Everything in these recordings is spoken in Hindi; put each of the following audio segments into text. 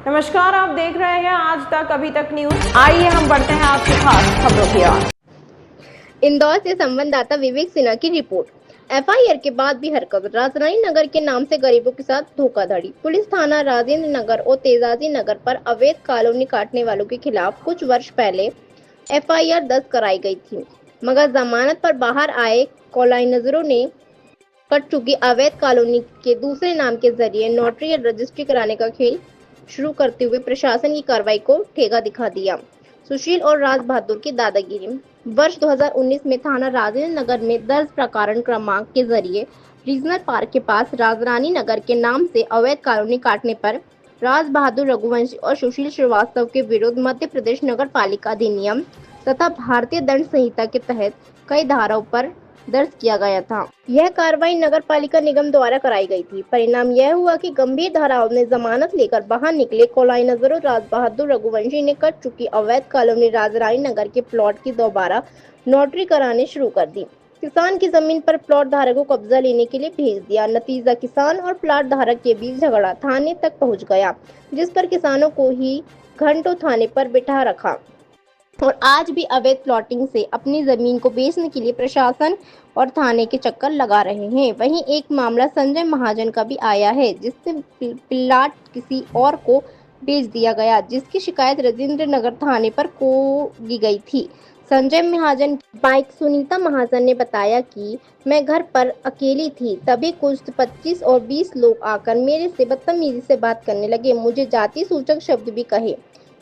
नमस्कार, आप देख रहे हैं आज तक अभी तक न्यूज। आइए हम बढ़ते हैं आपकी खास खबरों की ओर। इंदौर से संवाददाता विवेक सिन्हा की रिपोर्ट। एफआईआर के बाद भी हरकत। राजरानी नगर के नाम से गरीबों के साथ धोखाधड़ी। पुलिस थाना राजेंद्र नगर और तेजाजी नगर पर अवैध कॉलोनी काटने वालों के खिलाफ कुछ वर्ष पहले एफआईआर दर्ज कराई गई थी, मगर जमानत पर बाहर आए कॉलोनाइजरों ने कट चुकी अवैध कॉलोनी के दूसरे नाम के जरिए नोटरी या रजिस्ट्री कराने का खेल शुरू करते हुए प्रशासन की कार्रवाई को ठेगा दिखा दिया। सुशील और राज बहादुर की दादागिरी। वर्ष 2019 में थाना राजेंद्र नगर में दर्ज प्रकरण क्रमांक के जरिए रीजनल पार्क के पास राजरानी नगर के नाम से अवैध कॉलोनी काटने पर राज बहादुर रघुवंशी और सुशील श्रीवास्तव के विरुद्ध मध्य प्रदेश नगर पालिका अधिनियम तथा भारतीय दंड संहिता के तहत कई धाराओं पर दर्ज किया गया था। यह कार्रवाई नगर पालिका निगम द्वारा कराई गई थी। परिणाम यह हुआ कि गंभीर धाराओं ने जमानत लेकर बाहर निकले कॉलोनाइजरों राज बहादुर रघुवंशी ने कट चुकी अवैध कॉलोनी राजरानी नगर के प्लॉट की दोबारा नोटरी कराने शुरू कर दी। किसान की जमीन पर प्लॉट धारक को कब्जा लेने के लिए भेज दिया। नतीजा किसान और प्लॉट धारक के बीच झगड़ा थाने तक पहुंच गया, जिस पर किसानों को ही घंटों थाने पर बिठा रखा और आज भी अवैध प्लॉटिंग से अपनी जमीन को बेचने के लिए प्रशासन और थाने के चक्कर लगा रहे हैं। वहीं एक मामला संजय महाजन का भी आया है, जिससे प्लॉट किसी और को बेच दिया गया, जिसकी शिकायत राजेंद्र नगर थाने पर की गई थी। संजय महाजन की बाइक सुनीता महाजन ने बताया कि मैं घर पर अकेली थी, तभी कुछ 25 और 20 लोग आकर मेरे से बदतमीजी से बात करने लगे। मुझे जाति सूचक शब्द भी कहे,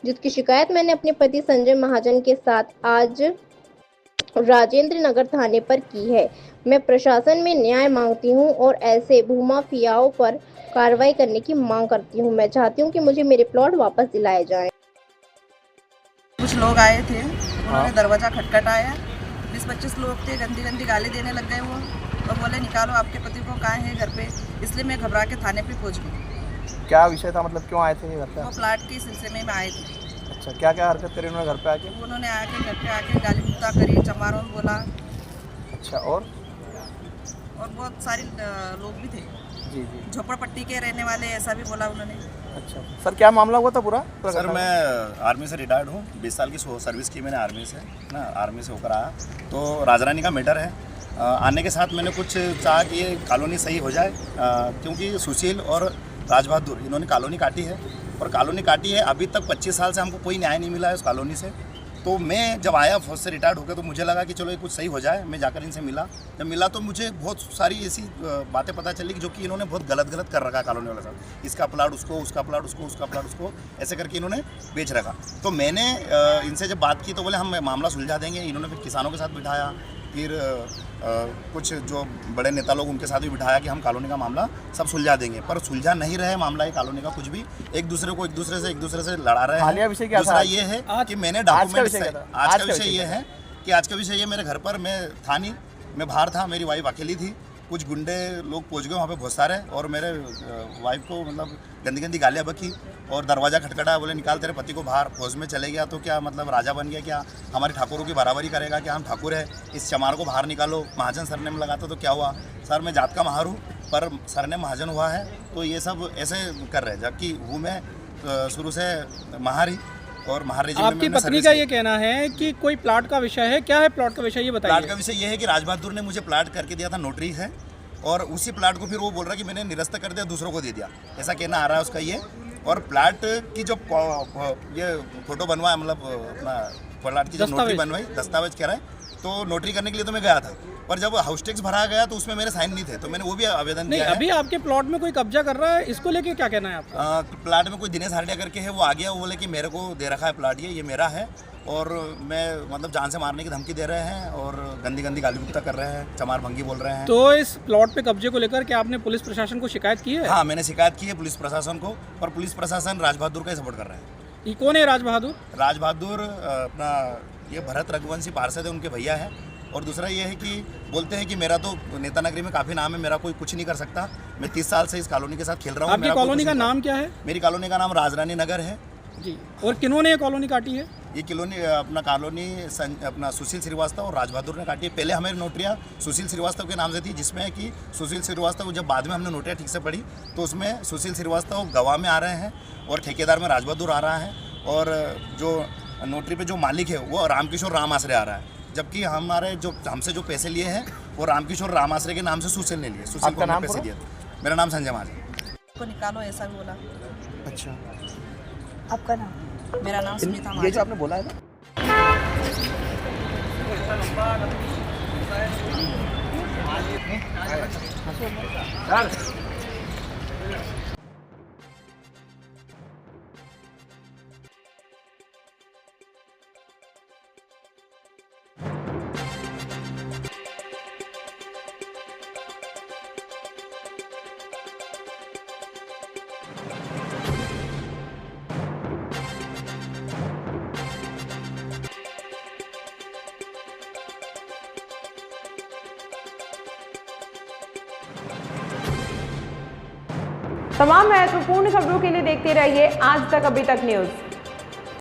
जिसकी शिकायत मैंने अपने पति संजय महाजन के साथ आज राजेंद्र नगर थाने पर की है। मैं प्रशासन में न्याय मांगती हूं और ऐसे भूमाफियाओं पर कार्रवाई करने की मांग करती हूं। मैं चाहती हूं कि मुझे मेरे प्लॉट वापस दिलाए जाएं। कुछ लोग आए थे, उन्होंने दरवाजा खटखटाया। 20-25 लोग थे, गंदी गंदी गाली देने लग गए वो, और बोले निकालो आपके पति को, कहाँ है घर पे। इसलिए मैं घबरा के थाने पे पहुंच गई। क्या विषय था, मतलब क्यों आए थे घर पे? वो प्लाट के सिलसिले में आए थे। अच्छा, क्या क्या हरकत करी उन्होंने घर पे आके? उन्होंने आके घर पे आके गाली गुस्सा करी, चमारों बोला। अच्छा, और बहुत सारे लोग भी थे, जी जी, झोपड़पट्टी के रहने वाले, ऐसा भी बोला उन्होंने। अच्छा सर, क्या मामला हुआ था पूरा? सर मैं आर्मी से रिटायर्ड हूँ, 20 साल की सर्विस की मैंने आर्मी से ना। आर्मी से होकर आया तो राजरानी का मैटर है। आने के साथ मैंने कुछ चाहा कि ये कॉलोनी सही हो जाए, क्योंकि सुशील और राज बहादुर इन्होंने कॉलोनी काटी है, और कॉलोनी काटी है अभी तक 25 साल से हमको कोई न्याय नहीं मिला है उस कॉलोनी से। तो मैं जब आया फौज से रिटायर्ड होकर, तो मुझे लगा कि चलो ये कुछ सही हो जाए। मैं जाकर इनसे मिला, जब मिला तो मुझे बहुत सारी ऐसी बातें पता चली कि जो कि इन्होंने बहुत गलत कर रखा है कॉलोनी वाले साथ। इसका प्लाट उसको, उसका प्लाट उसको, उसका प्लाट उसको, ऐसे करके इन्होंने बेच रखा। तो मैंने इनसे जब बात की तो बोले हम मामला सुलझा देंगे। इन्होंने फिर किसानों के साथ बिठाया, फिर कुछ जो बड़े नेता लोग उनके साथ भी बिठाया कि हम कॉलोनी का मामला सब सुलझा देंगे, पर सुलझा नहीं रहे मामला ये कॉलोनी का कुछ भी। एक दूसरे से लड़ा रहे हैं। विषय क्या दूसरा ये है कि मैंने डॉक्यूमेंट, आज का विषय ये है कि आज का विषय ये, मेरे घर पर मैं था नहीं, मैं बाहर था, मेरी वाइफ अकेली थी। कुछ गुंडे लोग पहुंच गए वहाँ पे बहुत सारे, और मेरे वाइफ को मतलब गंदी गंदी गालियाँ बकी, और दरवाज़ा खटखटा, बोले निकाल तेरे पति को बाहर। फौज में चले गया तो क्या मतलब राजा बन गया क्या? हमारे ठाकुरों की बराबरी करेगा क्या? हम ठाकुर है, इस चमार को बाहर निकालो। महाजन सरनेम लगाता तो क्या हुआ? सर मैं जात का महार हूँ, पर सरनेम महाजन हुआ है, तो ये सब ऐसे कर रहे हैं, जबकि हूँ मैं शुरू से महारी और महार। आपकी पत्नी का ये कहना है कि कोई प्लाट का विषय है, क्या है प्लाट का विषय ये बताइए। प्लाट का विषय ये है कि राज बहादुर ने मुझे प्लाट करके दिया था, नोटरी है, और उसी प्लाट को फिर वो बोल रहा है कि मैंने निरस्त कर दिया, दूसरों को दे दिया, ऐसा कहना आ रहा है उसका ये। और प्लाट की जो ये फोटो बनवाया, मतलब अपना प्लाट की जो नोटरी बनवाई, दस्तावेज कह रहा है, तो नोटरी करने के लिए तो मैं गया था, पर जब हाउस टैक्स भरा गया तो उसमें मेरे साइन नहीं थे, तो मैंने वो भी आवेदन किया है। अभी आपके प्लॉट में कोई कब्जा कर रहा है, इसको लेके क्या कहना है आपका? प्लाट में कोई दिनेश हार्डिया करके है, वो आ गया, वो बोले कि मेरे को दे रखा है प्लाट, ये मेरा है, और मैं मतलब जान से मारने की धमकी दे रहे हैं, और गंदी गंदी गाली गुप्ता कर रहे हैं, चमार भंगी बोल रहे हैं। तो इस प्लॉट पे कब्जे को लेकर क्या आपने पुलिस प्रशासन को शिकायत की है? हाँ, मैंने शिकायत की है पुलिस प्रशासन को, और पुलिस प्रशासन राज बहादुर का ही सपोर्ट कर रहे हैं। ये कौन है राज बहादुर? राज बहादुर अपना ये भरत रघुवंशी पार्षद है, उनके भैया है। और दूसरा ये है कि बोलते हैं कि मेरा तो नेता नगरी में काफ़ी नाम है, मेरा कोई कुछ नहीं कर सकता। मैं 30 साल से इस कॉलोनी के साथ खेल रहा हूँ। आपकी कॉलोनी का नाम क्या है? मेरी कॉलोनी का नाम राजरानी नगर है जी। और किन्होंने ये कॉलोनी काटी है? ये कॉलोनी अपना अपना सुशील श्रीवास्तव और राज बहादुर ने काटी है। पहले हमें नोटरियाँ सुशील श्रीवास्तव के नाम से थी, जिसमें कि सुशील श्रीवास्तव जब बाद में हमने नोटरियाँ ठीक से पढ़ी तो उसमें सुशील श्रीवास्तव गवाह में आ रहे हैं और ठेकेदार में राज बहादुर आ रहा है, और जो नोटरी पे जो मालिक है वो रामकिशोर राम आश्रय आ रहा है, जबकि हमारे जो हमसे जो पैसे लिए हैं वो रामकिशोर राम आश्रय के नाम से सुशील ने लिए। सुशील को हमने पैसे दिए थे। मेरा नाम संजय महाजन। को निकालो ऐसा भी बोला। अच्छा, आपका नाम? मेरा नाम सुनीता ये महाजन। जो आपने बोला है ना, तमाम महत्वपूर्ण खबरों के लिए देखते रहिए आज तक अभी तक न्यूज़।